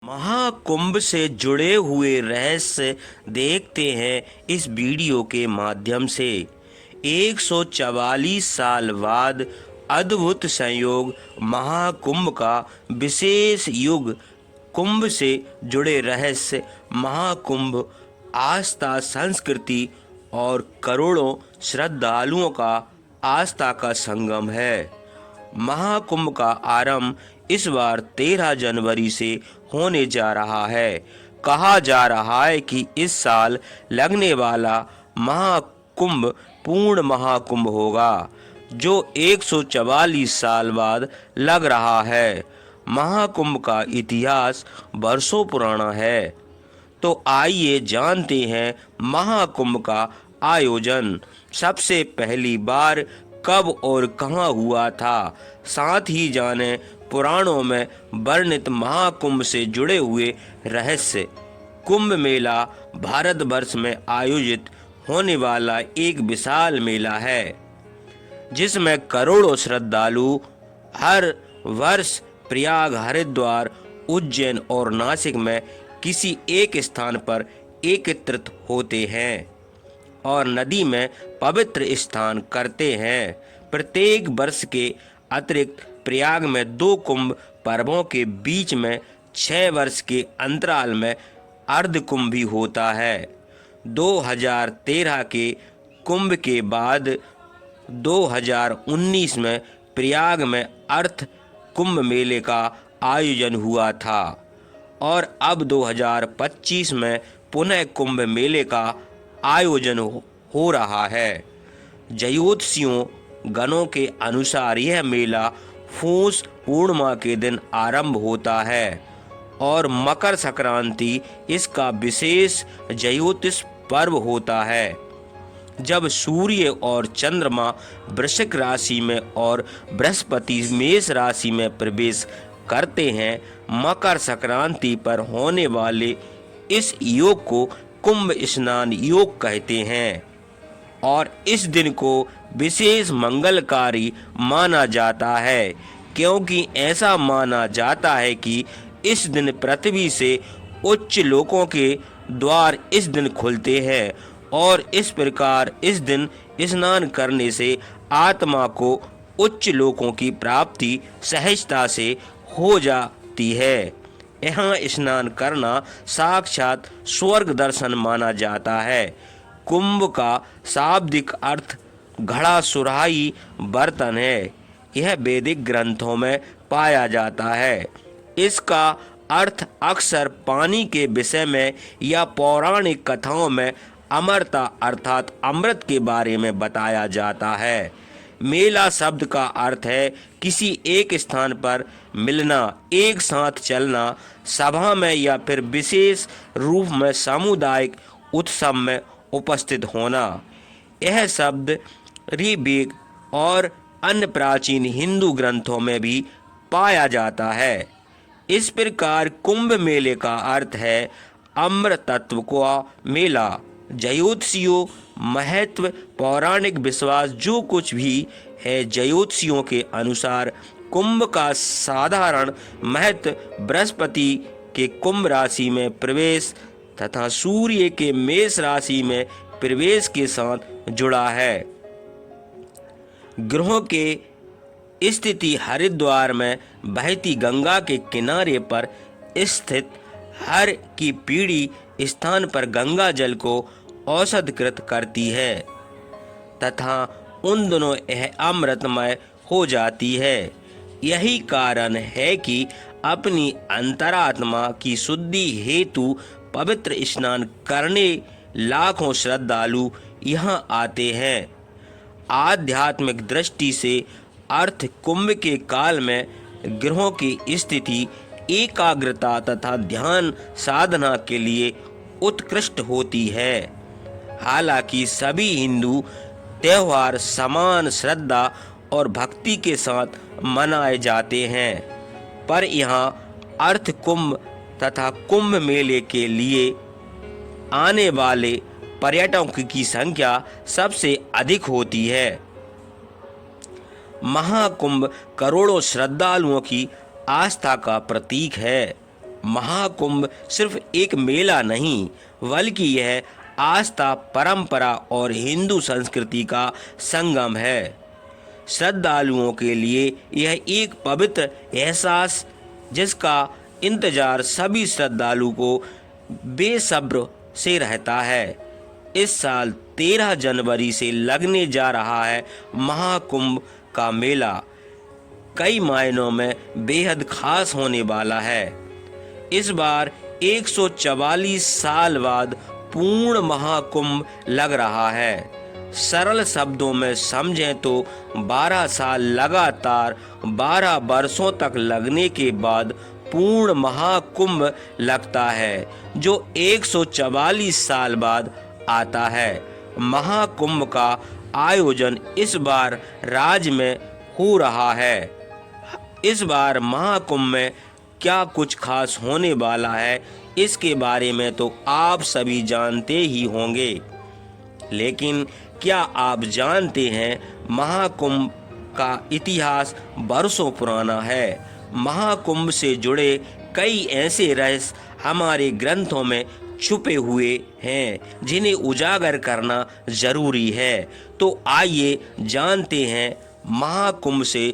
महाकुंभ से जुड़े हुए रहस्य देखते हैं इस वीडियो के माध्यम से। 144 साल बाद अद्भुत संयोग महाकुंभ का विशेष युग। कुंभ से जुड़े रहस्य। महाकुंभ आस्था, संस्कृति और करोड़ों श्रद्धालुओं का आस्था का संगम है। महाकुंभ का आरंभ इस बार 13 जनवरी से होने जा रहा है। कहा जा रहा है कि इस साल लगने वाला महाकुंभ पूर्ण महाकुंभ होगा, जो 144 साल बाद लग रहा है। महाकुंभ का इतिहास वर्षों पुराना है। तो आइए जानते हैं महाकुंभ का आयोजन सबसे पहली बार कब और कहां हुआ था। साथ ही जाने पुराणों में वर्णित महाकुंभ से जुड़े हुए रहस्य। कुंभ मेला भारतवर्ष में आयोजित होने वाला एक विशाल मेला है, जिसमें करोड़ों श्रद्धालु हर वर्ष प्रयाग, हरिद्वार, उज्जैन और नासिक में किसी एक स्थान पर एकत्रित होते हैं और नदी में पवित्र स्नान करते हैं। प्रत्येक वर्ष के अतिरिक्त प्रयाग में 2 कुंभ पर्वों के बीच में 6 वर्ष के अंतराल में अर्ध कुंभ भी होता है। 2013 के कुंभ के बाद 2019 में प्रयाग में अर्थ कुंभ मेले का आयोजन हुआ था और अब 2025 में पुनः कुंभ मेले का आयोजन हो रहा है। ज्योतिषियों गणों के अनुसार यह मेला पूष पूर्णिमा के दिन आरंभ होता है और मकर संक्रांति इसका विशेष ज्योतिष पर्व होता है, जब सूर्य और चंद्रमा वृश्चिक राशि में और बृहस्पति मेष राशि में प्रवेश करते हैं। मकर संक्रांति पर होने वाले इस योग को कुंभ स्नान योग कहते हैं और इस दिन को विशेष मंगलकारी माना जाता है, क्योंकि ऐसा माना जाता है कि इस दिन पृथ्वी से उच्च लोकों के द्वार इस दिन खुलते हैं और इस प्रकार इस दिन स्नान करने से आत्मा को उच्च लोकों की प्राप्ति सहजता से हो जाती है। यहाँ स्नान करना साक्षात स्वर्ग दर्शन माना जाता है। कुंभ का शाब्दिक अर्थ घड़ा, सुराही, बर्तन है। यह वैदिक ग्रंथों में पाया जाता है। इसका अर्थ अक्सर पानी के विषय में या पौराणिक कथाओं में अमरता अर्थात अमृत के बारे में बताया जाता है। मेला शब्द का अर्थ है किसी एक स्थान पर मिलना, एक साथ चलना, सभा में या फिर विशेष रूप में सामुदायिक उत्सव में उपस्थित होना। यह शब्द ऋग्वेद और अन्य प्राचीन हिंदू ग्रंथों में भी पाया जाता है। इस प्रकार कुंभ मेले का अर्थ है अमृत तत्व का मेला। ज्योतिषियों महत्व, पौराणिक विश्वास, जो कुछ भी है ज्योतिषियों के अनुसार कुंभ का साधारण महत्व बृहस्पति के कुंभ राशि में प्रवेश तथा सूर्य के मेष राशि में प्रवेश के साथ जुड़ा है। ग्रहों के स्थिति हरिद्वार में बहती गंगा के किनारे पर स्थित हर की पीढ़ी स्थान पर गंगा जल को औषधकृत करती है तथा उन दोनों यह अमृतमय हो जाती है। यही कारण है कि अपनी अंतरात्मा की शुद्धि हेतु पवित्र स्नान करने लाखों श्रद्धालु यहाँ आते हैं। आध्यात्मिक दृष्टि से अर्थ कुंभ के काल में ग्रहों की स्थिति एकाग्रता तथा ध्यान साधना के लिए उत्कृष्ट होती है। हालांकि सभी हिंदू त्योहार समान श्रद्धा और भक्ति के साथ मनाए जाते हैं, पर यहाँ अर्थ कुंभ तथा कुंभ मेले के लिए आने वाले पर्यटकों की संख्या सबसे अधिक होती है। महाकुंभ करोड़ों श्रद्धालुओं की आस्था का प्रतीक है। महाकुंभ सिर्फ एक मेला नहीं, बल्कि यह आस्था, परंपरा और हिंदू संस्कृति का संगम है। श्रद्धालुओं के लिए यह एक पवित्र एहसास जिसका इंतजार सभी श्रद्धालु को बेसब्र से रहता है। इस साल 13 जनवरी से लगने जा रहा है महाकुंभ का मेला कई मायनों में बेहद खास होने वाला है। इस बार 144 साल बाद पूर्ण महाकुंभ लग रहा है। सरल शब्दों में समझें तो 12 साल लगातार 12 वर्षों तक लगने के बाद पूर्ण महाकुंभ लगता है, जो 144 साल बाद आता है। महाकुंभ का आयोजन इस बार राज्य में हो रहा है। इस बार महाकुंभ में क्या कुछ खास होने वाला है, इसके बारे में तो आप सभी जानते ही होंगे, लेकिन क्या आप जानते हैं महाकुंभ का इतिहास वर्षों पुराना है। महाकुंभ से जुड़े कई ऐसे रहस्य हमारे ग्रंथों में छुपे हुए हैं, जिन्हें उजागर करना जरूरी है। तो आइए जानते हैं महाकुंभ से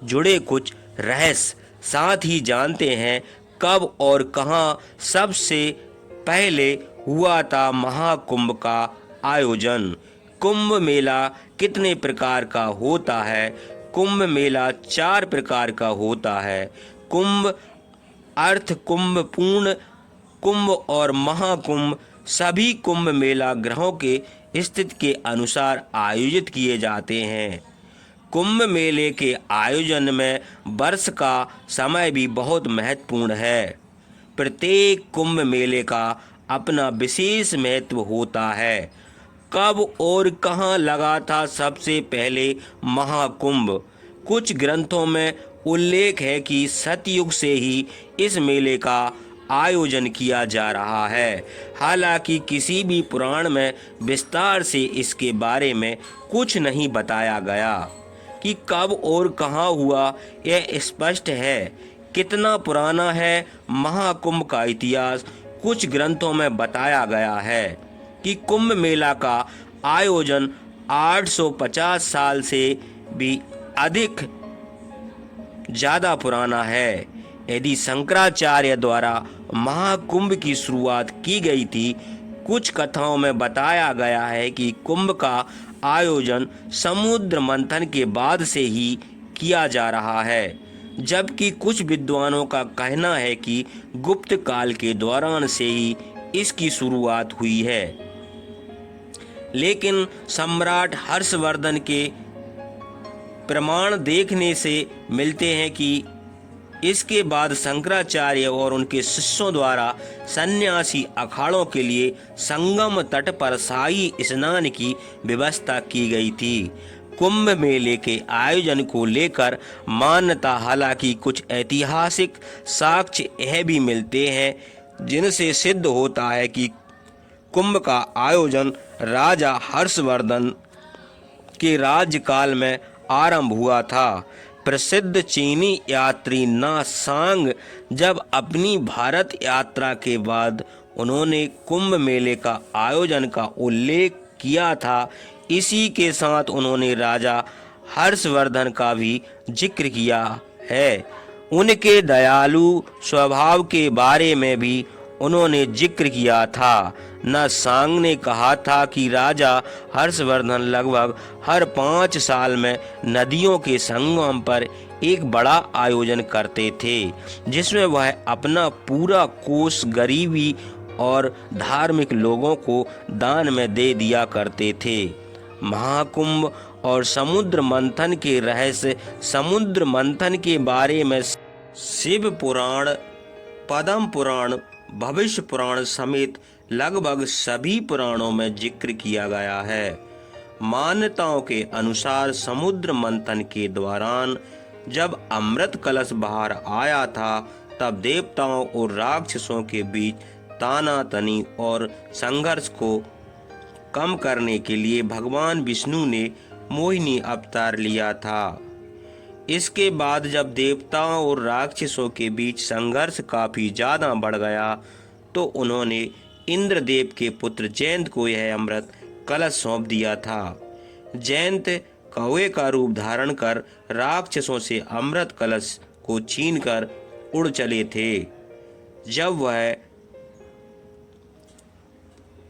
जुड़े कुछ रहस्य, साथ ही जानते हैं कब और कहां सबसे पहले हुआ था महाकुंभ का आयोजन। कुंभ मेला कितने प्रकार का होता है? कुंभ मेला 4 प्रकार का होता है। कुंभ, अर्थ कुंभ, पूर्ण कुंभ और महाकुंभ। सभी कुंभ मेला ग्रहों के स्थिति के अनुसार आयोजित किए जाते हैं। कुंभ मेले के आयोजन में वर्ष का समय भी बहुत महत्वपूर्ण है। प्रत्येक कुंभ मेले का अपना विशेष महत्व होता है। कब और कहां लगा था सबसे पहले महाकुंभ? कुछ ग्रंथों में उल्लेख है कि सतयुग से ही इस मेले का आयोजन किया जा रहा है। हालांकि किसी भी पुराण में विस्तार से इसके बारे में कुछ नहीं बताया गया कि कब और कहां हुआ। यह स्पष्ट है। कितना पुराना है महाकुंभ का इतिहास? कुछ ग्रंथों में बताया गया है कि कुंभ मेला का आयोजन 850 साल से भी अधिक ज़्यादा पुराना है। यदि शंकराचार्य द्वारा महाकुंभ की शुरुआत की गई थी, कुछ कथाओं में बताया गया है कि कुंभ का आयोजन समुद्र मंथन के बाद से ही किया जा रहा है, जबकि कुछ विद्वानों का कहना है कि गुप्त काल के दौरान से ही इसकी शुरुआत हुई है। लेकिन सम्राट हर्षवर्धन के प्रमाण देखने से मिलते हैं कि इसके बाद शंकराचार्य और उनके शिष्यों द्वारा सन्यासी अखाड़ों के लिए संगम तट पर शाही स्नान की व्यवस्था की गई थी। कुंभ मेले के आयोजन को लेकर मान्यता, हालांकि कुछ ऐतिहासिक साक्ष्य यह भी मिलते हैं जिनसे सिद्ध होता है कि कुंभ का आयोजन राजा हर्षवर्धन के राज्यकाल में आरंभ हुआ था। प्रसिद्ध चीनी यात्री ना सांग जब अपनी भारत यात्रा के बाद उन्होंने कुंभ मेले का आयोजन का उल्लेख किया था, इसी के साथ उन्होंने राजा हर्षवर्धन का भी जिक्र किया है। उनके दयालु स्वभाव के बारे में भी उन्होंने जिक्र किया था। न सांग ने कहा था कि राजा हर्षवर्धन लगभग हर 5 साल में नदियों के संगम पर एक बड़ा आयोजन करते थे, जिसमें वह अपना पूरा कोष गरीबी और धार्मिक लोगों को दान में दे दिया करते थे। महाकुंभ और समुद्र मंथन के रहस्य। समुद्र मंथन के बारे में शिव पुराण, पद्म पुराण, भविष्य पुराण समेत लगभग सभी पुराणों में जिक्र किया गया है। मान्यताओं के अनुसार समुद्र मंथन के दौरान जब अमृत कलश बाहर आया था, तब देवताओं और राक्षसों के बीच तानातनी और संघर्ष को कम करने के लिए भगवान विष्णु ने मोहिनी अवतार लिया था। इसके बाद जब देवताओं और राक्षसों के बीच संघर्ष काफी ज्यादा बढ़ गया तो उन्होंने इंद्रदेव के पुत्र जयंत को यह अमृत कलश सौंप दिया था। जयंत कौवे का रूप धारण कर राक्षसों से अमृत कलश को छीनकर उड़ चले थे। जब वह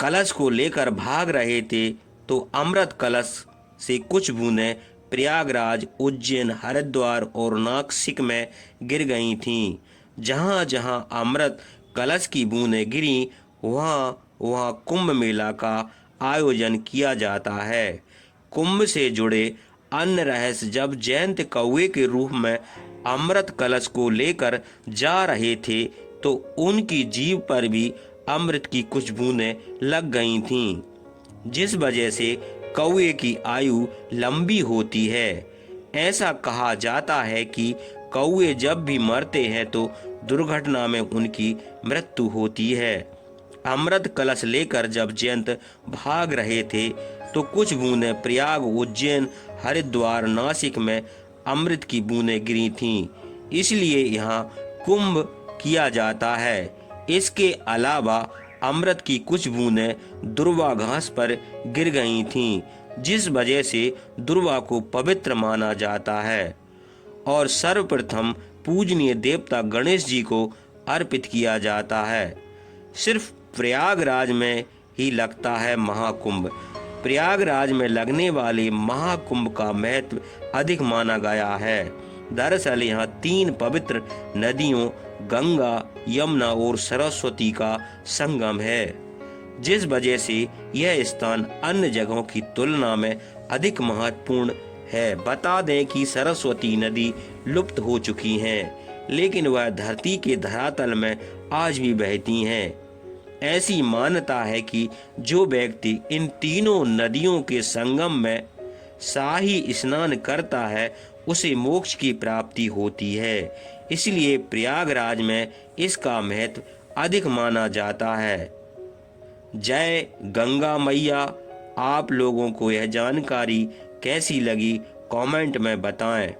कलश को लेकर भाग रहे थे तो अमृत कलश से कुछ बूंदें प्रयागराज, उज्जैन, हरिद्वार और नासिक में गिर गई थीं। जहाँ जहाँ अमृत कलश की बूंदें गिरी वहाँ वहाँ कुंभ मेला का आयोजन किया जाता है। कुंभ से जुड़े अन्य रहस्य जब जयंत कौवे के रूप में अमृत कलश को लेकर जा रहे थे तो उनकी जीभ पर भी अमृत की कुछ बूंदें लग गई थीं, जिस वजह से कौवे की आयु लंबी होती है। ऐसा कहा जाता है कि कौवे जब भी मरते हैं तो दुर्घटना में उनकी मृत्यु होती है। अमृत कलश लेकर जब जयंत भाग रहे थे तो कुछ बूंदें प्रयाग, उज्जैन, हरिद्वार, नासिक में अमृत की बूंदें गिरी थीं, इसलिए यहाँ कुंभ किया जाता है। इसके अलावा अमृत की कुछ बूंदें दुर्वा घास पर गिर गई थीं, जिस वजह से दुर्वा को पवित्र माना जाता है और सर्वप्रथम पूजनीय देवता गणेश जी को अर्पित किया जाता है। सिर्फ प्रयागराज में ही लगता है महाकुंभ। प्रयागराज में लगने वाले महाकुंभ का महत्व अधिक माना गया है। दरअसल यहाँ 3 पवित्र नदियों गंगा, यमुना और सरस्वती का संगम है, जिस वजह से यह स्थान अन्य जगहों की तुलना में अधिक महत्वपूर्ण है। बता दें कि सरस्वती नदी लुप्त हो चुकी हैं, लेकिन वह धरती के धरातल में आज भी बहती हैं। ऐसी मान्यता है कि जो व्यक्ति इन तीनों नदियों के संगम में शाही स्नान करता है उसे मोक्ष की प्राप्ति होती है। इसलिए प्रयागराज में इसका महत्व अधिक माना जाता है। जय गंगा मैया। आप लोगों को यह जानकारी कैसी लगी कमेंट में बताएं।